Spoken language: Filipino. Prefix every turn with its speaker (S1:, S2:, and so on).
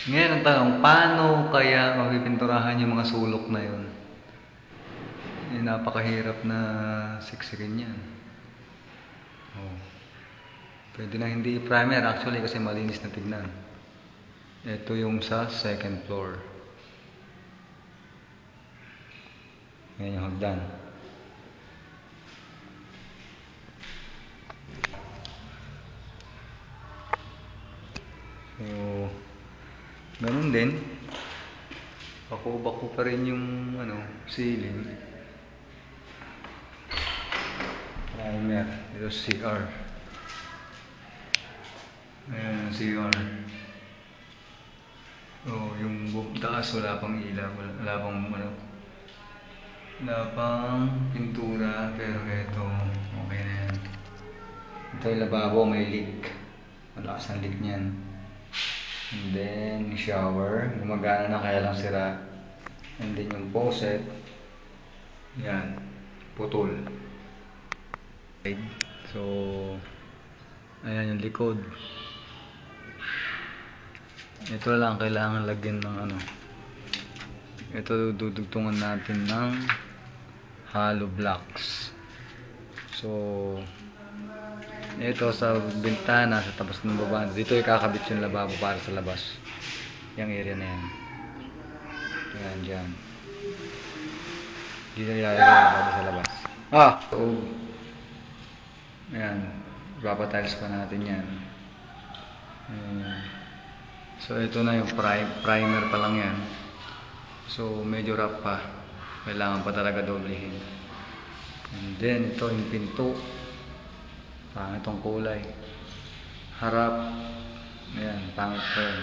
S1: Ngayon ang tanong, paano kaya mapipinturahan yung mga sulok na yun? Eh, napakahirap na siksikin yan. Oh. Pwede na hindi primer actually kasi malinis na tignan. Ito yung sa second floor. Ngayon yung hagdan. So, ganun din. Bako-bako pa rin yung ceiling. Primer. Ito CR. Ayan ang CR. So, yung taas wala pang ilaw. Wala pang pintura. Pero ito, okay na yan. Ito yung lababo, may leak. Malakas ang leak niyan. And then, shower. Gumagana na kaya lang sira. And then yung faucet. Yan. Putol. So, ayan yung likod. Ito lang kailangan lagyan ng Ito dudugtungan natin ng hollow blocks. So, ito sa bintana sa tapos ng baba. Dito ikakabit yung lababo para sa labas. Yung area na yan. Yan dyan. Dito ilalagay yung lababo sa labas. So, ayan. Ipapatiles pa natin yan. Ayan. So ito na yung primer pa lang yan. So medyo rough pa. Kailangan pa talaga doblehin. And then ito yung pinto. Pangit tong kulay. Harap. Ayan, pangit pa yun.